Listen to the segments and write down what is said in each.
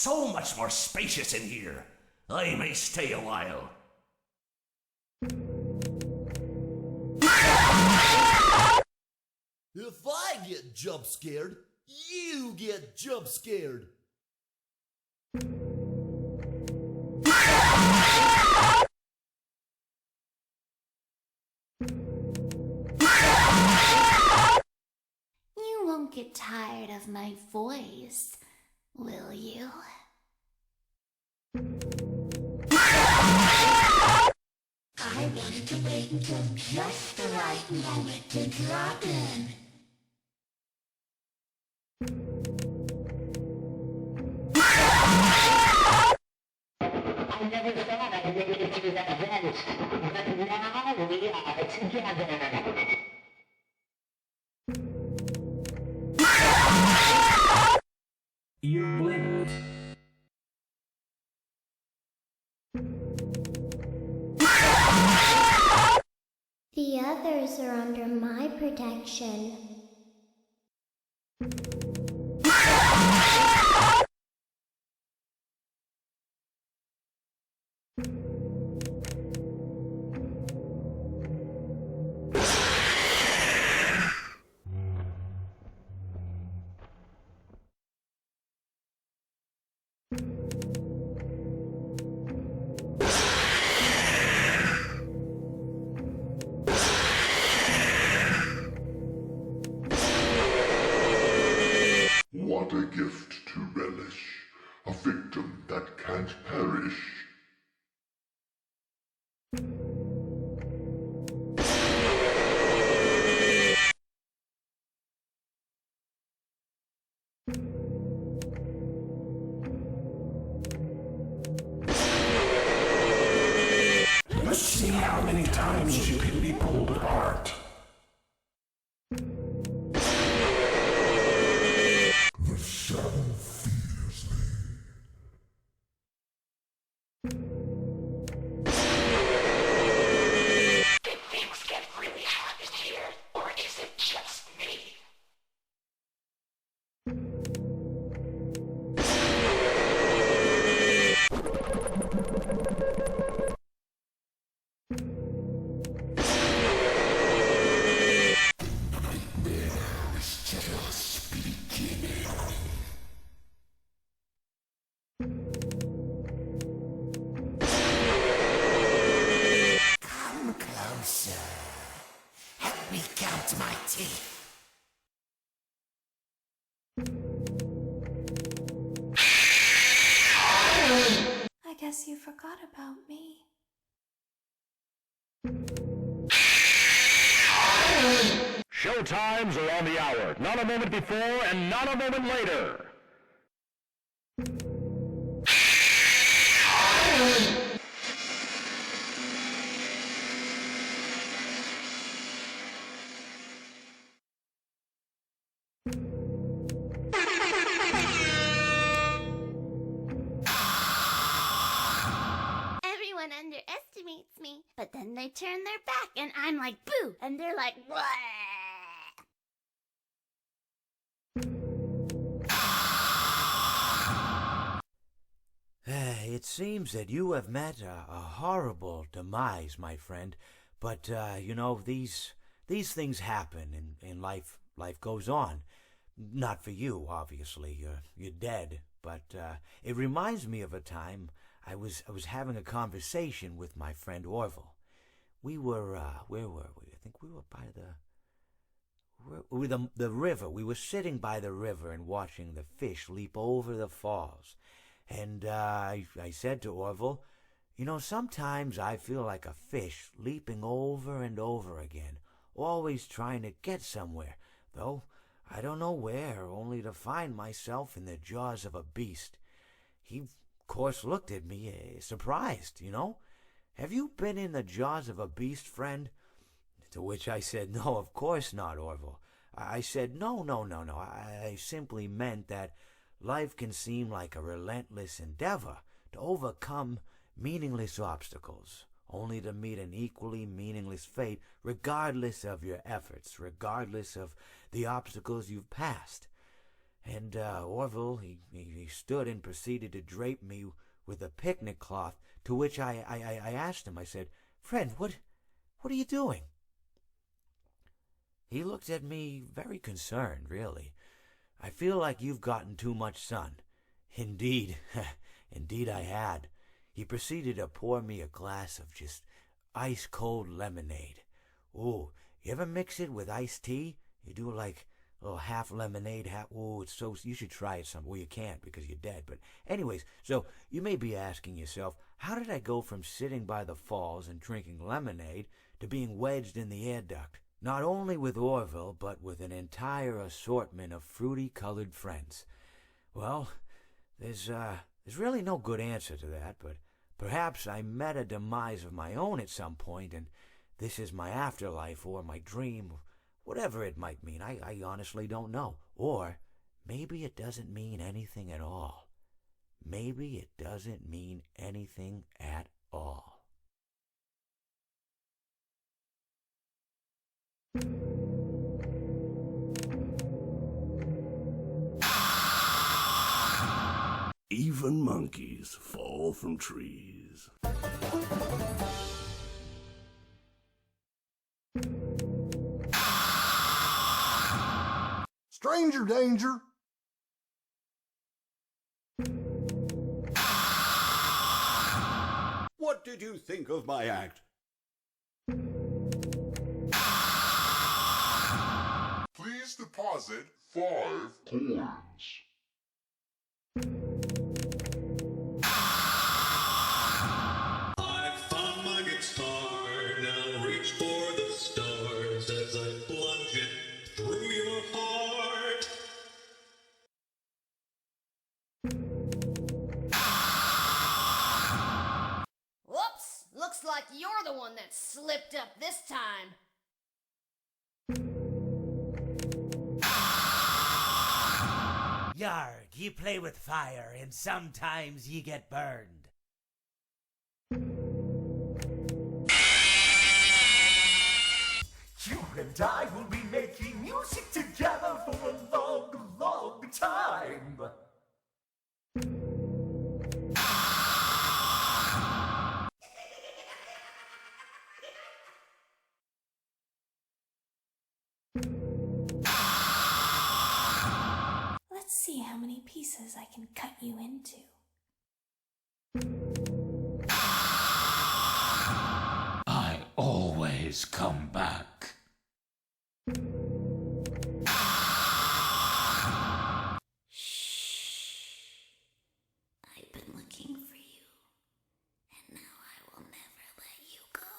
so much more spacious in here. I may stay a while. If I get jump scared, you get jump scared. You won't get tired of my voice, will you? I want to wait until just the right moment to drop in. I never thought I'd make it through that vent, but now we are together. You blinked. The others are under my protection. What a gift to relish, a victim that can't perish. Let's see how many times you can be pulled apart. The shadow fears me. Did things get really hot in here, or is it just me? Come closer. Help me count my teeth. I guess you forgot about me. Show times are on the hour. Not a moment before and not a moment later. Everyone underestimates me, but then they turn their back and I'm like, boo! And they're like, what? It seems that you have met a horrible demise, my friend. But, you know, these things happen in life. Life goes on. Not for you, obviously. You're dead. But it reminds me of a time I was having a conversation with my friend Orville. We were, where were we? I think we were by the river. We were sitting by the river and watching the fish leap over the falls. And I said to Orville, you know, sometimes I feel like a fish leaping over and over again, always trying to get somewhere, though I don't know where, only to find myself in the jaws of a beast. He, of course, looked at me, surprised, you know. Have you been in the jaws of a beast, friend? To which I said, no, of course not, Orville. I said, no. I simply meant that life can seem like a relentless endeavor to overcome meaningless obstacles, only to meet an equally meaningless fate regardless of your efforts, regardless of the obstacles you've passed. And Orville, he stood and proceeded to drape me with a picnic cloth, to which I asked him, I said, "Friend, what are you doing?" He looked at me very concerned, really. "I feel like you've gotten too much sun." Indeed, indeed I had. He proceeded to pour me a glass of just ice-cold lemonade. Ooh, you ever mix it with iced tea? You do like a little half lemonade, half... Ooh, it's so... You should try it some... Well, you can't because you're dead. But anyways, so you may be asking yourself, how did I go from sitting by the falls and drinking lemonade to being wedged in the air duct? Not only with Orville, but with an entire assortment of fruity-colored friends. Well, there's really no good answer to that, but perhaps I met a demise of my own at some point, and this is my afterlife or my dream, whatever it might mean. I honestly don't know. Or maybe it doesn't mean anything at all. Maybe it doesn't mean anything at all. Even monkeys fall from trees. Stranger danger! What did you think of my act? Please deposit 5 coins. I found my guitar, now reach for the stars as I plunge it through your heart. Whoops! Looks like you're the one that slipped up this time. Yarg, ye play with fire, and sometimes ye get burned. You and I will be making music together for a long, long time. Let's see how many pieces I can cut you into. I always come back. I've been looking for you, and now I will never let you go.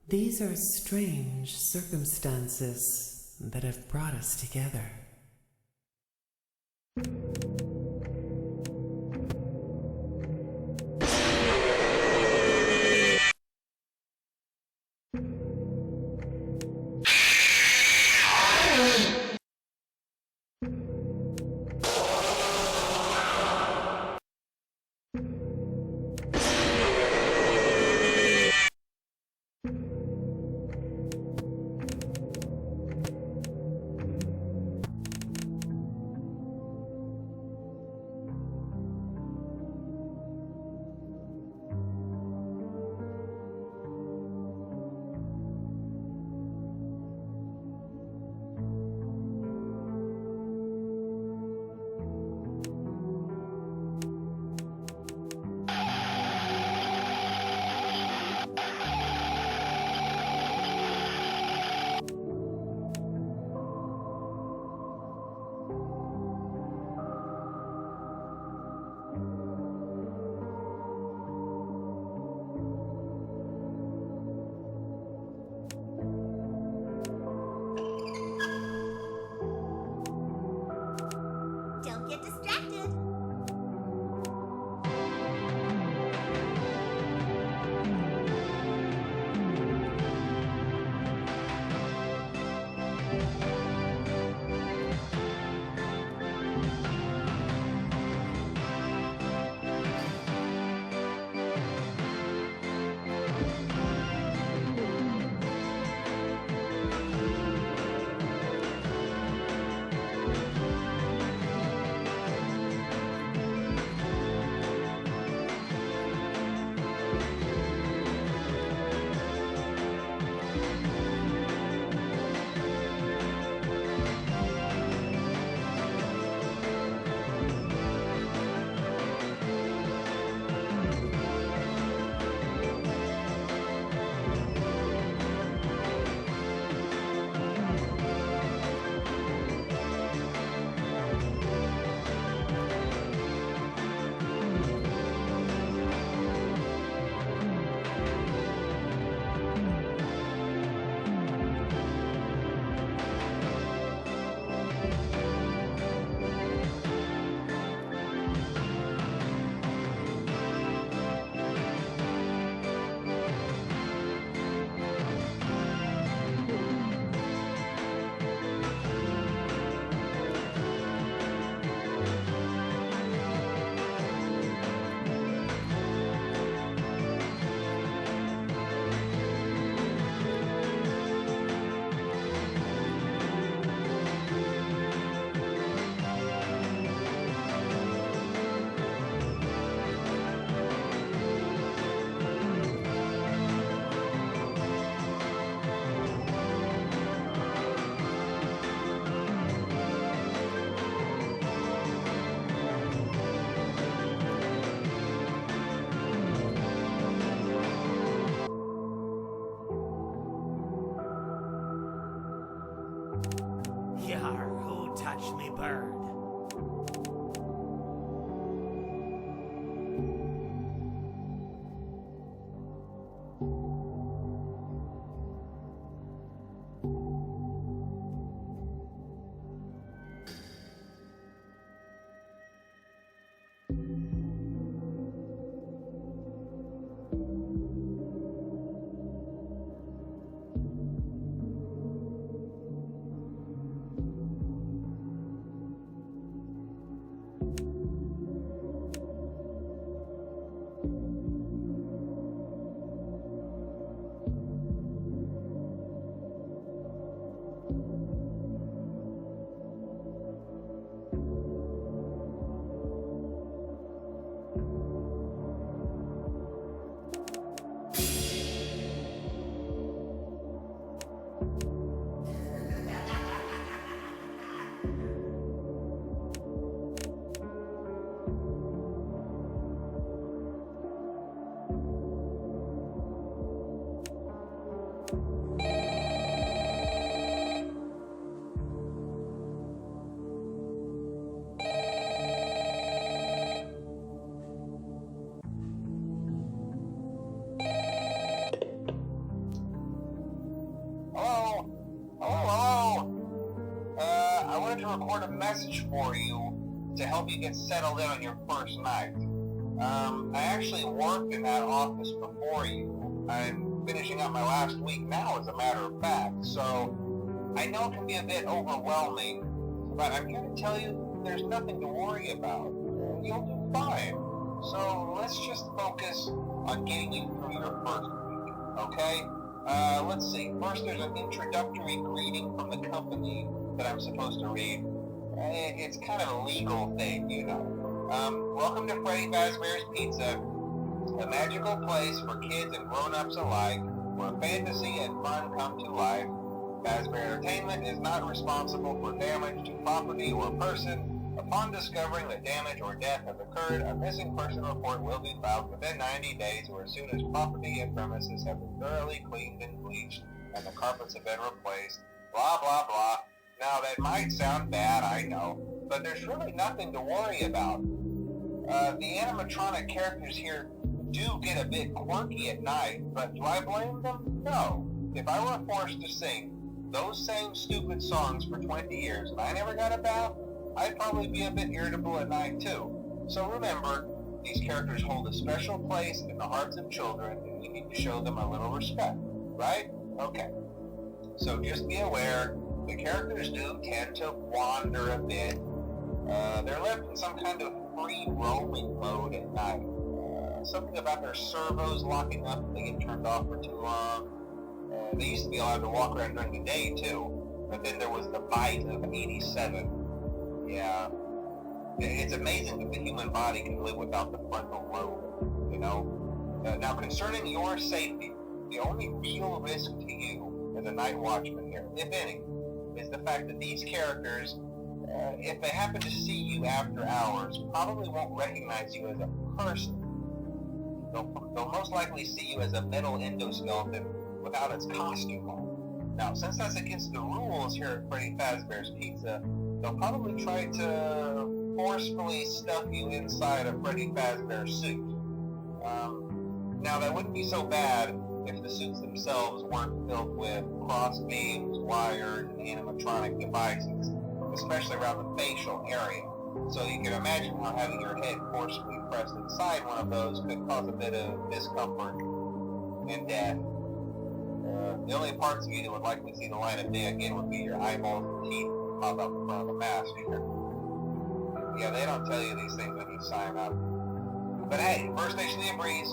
These are strange circumstances that have brought us together. Don't get distracted. Watch me burn. record a message for you to help you get settled in on your first night. I actually worked in that office before you. I'm finishing up my last week now, as a matter of fact, so I know it can be a bit overwhelming, but I'm here to tell you there's nothing to worry about. You'll do fine. So let's just focus on getting you through your first week, okay? Let's see. First, there's an introductory greeting from the company that I'm supposed to read. It's kind of a legal thing, you know. Welcome to Freddy Fazbear's Pizza, a magical place for kids and grown-ups alike, where fantasy and fun come to life. Fazbear Entertainment is not responsible for damage to property or person. Upon discovering that damage or death has occurred, a missing person report will be filed within 90 days or as soon as property and premises have been thoroughly cleaned and bleached and the carpets have been replaced. Blah, blah, blah. Now, that might sound bad, I know, but there's really nothing to worry about. The animatronic characters here do get a bit quirky at night, but do I blame them? No. If I were forced to sing those same stupid songs for 20 years and I never got a bath, I'd probably be a bit irritable at night too. So remember, these characters hold a special place in the hearts of children and we need to show them a little respect, right? Okay. So just be aware, the characters do tend to wander a bit. They're left in some kind of free roaming mode at night. Something about their servos locking up if they get turned off for too long. They used to be allowed to walk around during the day too, but then there was the bite of 87. Yeah. It's amazing that the human body can live without the frontal lobe, you know? Now, concerning your safety, the only real risk to you as a night watchman here, if any, is the fact that these characters, if they happen to see you after hours, probably won't recognize you as a person. They'll most likely see you as a metal endoskeleton without its costume on. Now, since that's against the rules here at Freddy Fazbear's Pizza, they'll probably try to forcefully stuff you inside a Freddy Fazbear suit. Now, that wouldn't be so bad if the suits themselves weren't filled with cross beams, wires, and animatronic devices, especially around the facial area. So you can imagine how having your head forcibly pressed inside one of those could cause a bit of discomfort and death. The only parts of you that would likely see the light of day again would be your eyeballs and teeth pop up in front of the mask. Yeah, they don't tell you these things when you sign up. But hey, first station of the breeze.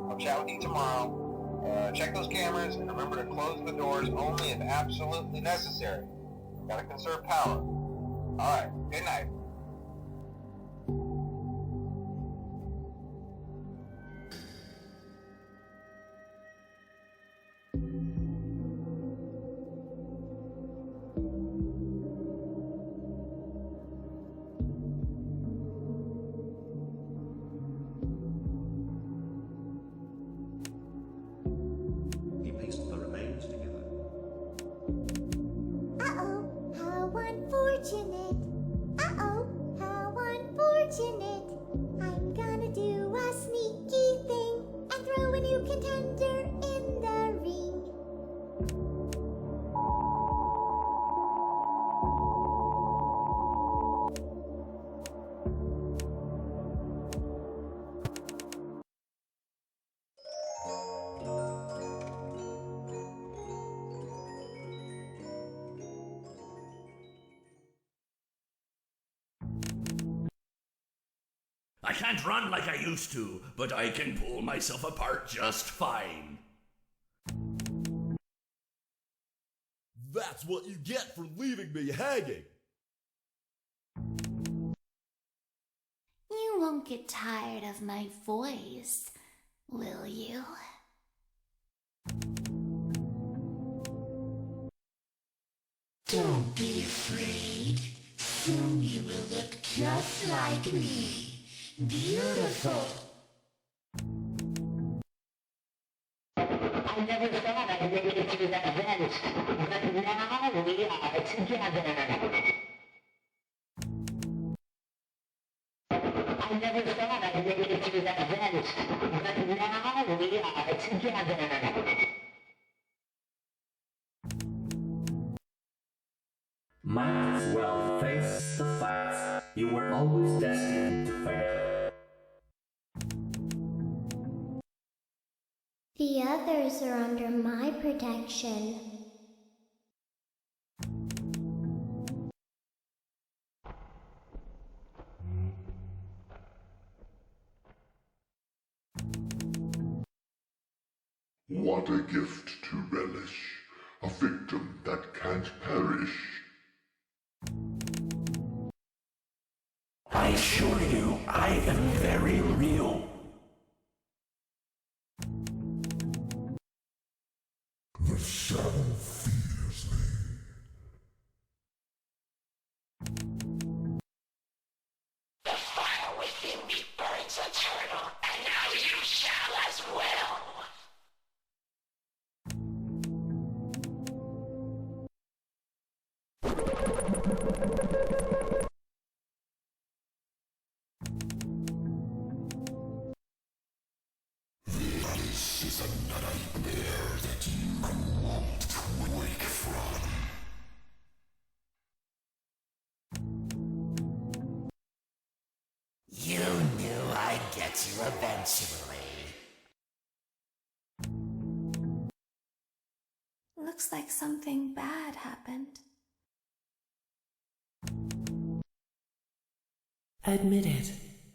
I'll chat with you tomorrow. Check those cameras and remember to close the doors only if absolutely necessary. Gotta conserve power. Alright, good night. Uh-oh, how unfortunate. I can't run like I used to, but I can pull myself apart just fine. That's what you get for leaving me hanging. You won't get tired of my voice, will you? Don't be afraid. Soon you will look just like me. Beautiful. I never thought I'd make it through that vent, but now we are together. I never thought I'd make it through that vent, but now we are together. Might as well face the facts. You were always destined to fail. The others are under my protection. What a gift to relish, a victim that can't perish. I assure you, I am very real. The shadow fears me. The fire within me burns eternal, and now you shall as well. This is a nightmare that you won't wake from. You knew I'd get you eventually. Looks like something bad happened. Admit it.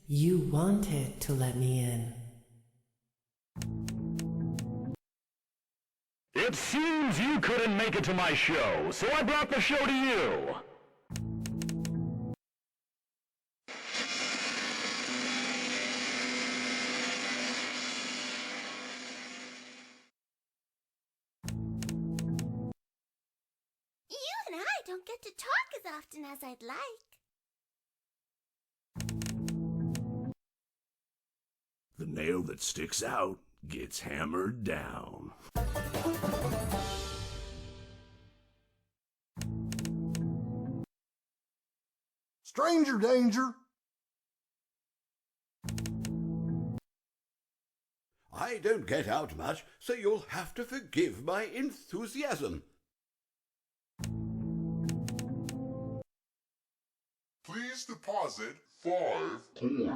You wanted to let me in. It seems you couldn't make it to my show, so I brought the show to you. You and I don't get to talk as often as I'd like. The nail that sticks out gets hammered down. Stranger danger. I don't get out much, so you'll have to forgive my enthusiasm. Please deposit 5 coins.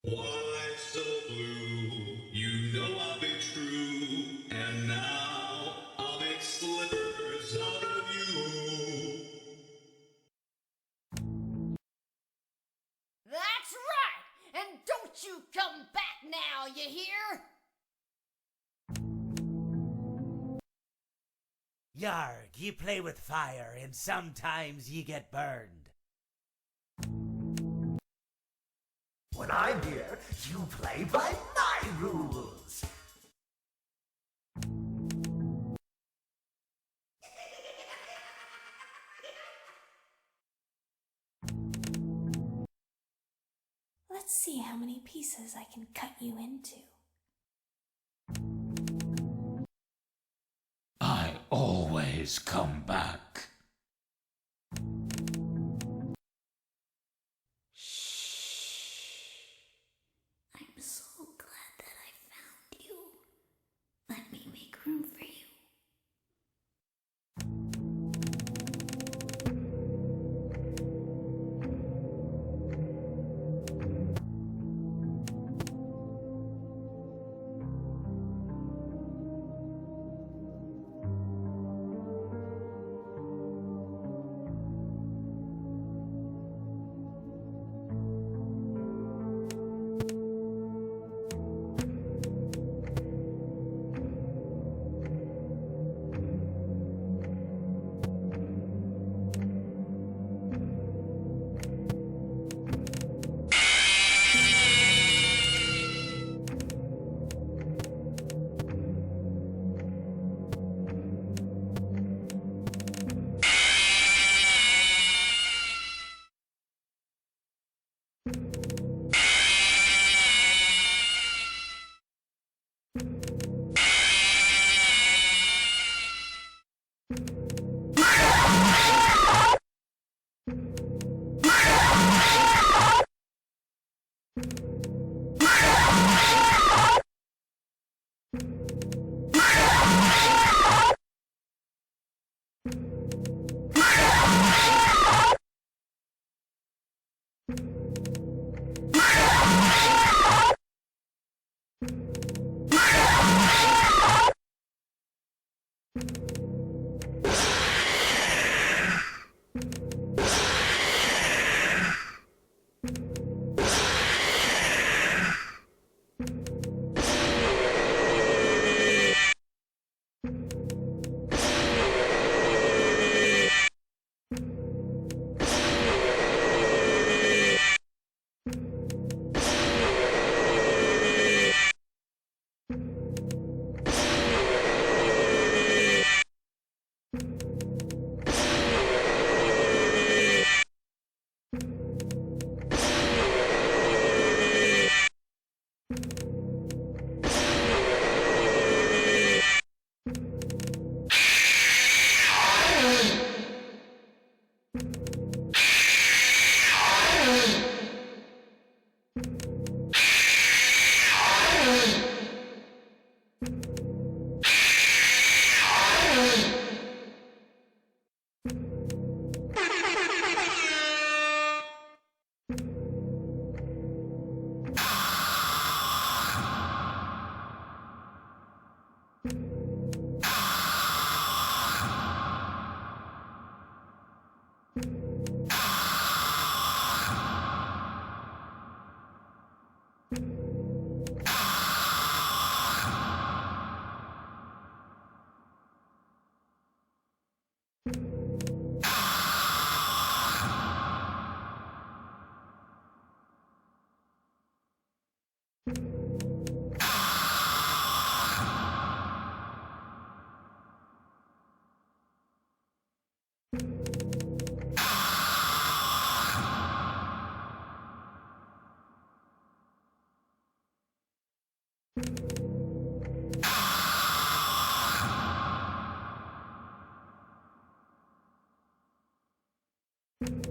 Why so blue? You know I'll be true, and now I'll make slippers out of you. That's right! And don't you come back now, you hear? Yarg, ye play with fire, and sometimes ye get burned. When I'm here, you play by my rules. Let's see how many pieces I can cut you into. I always come back. I'm so glad that I found you. Let me make room for you. Thank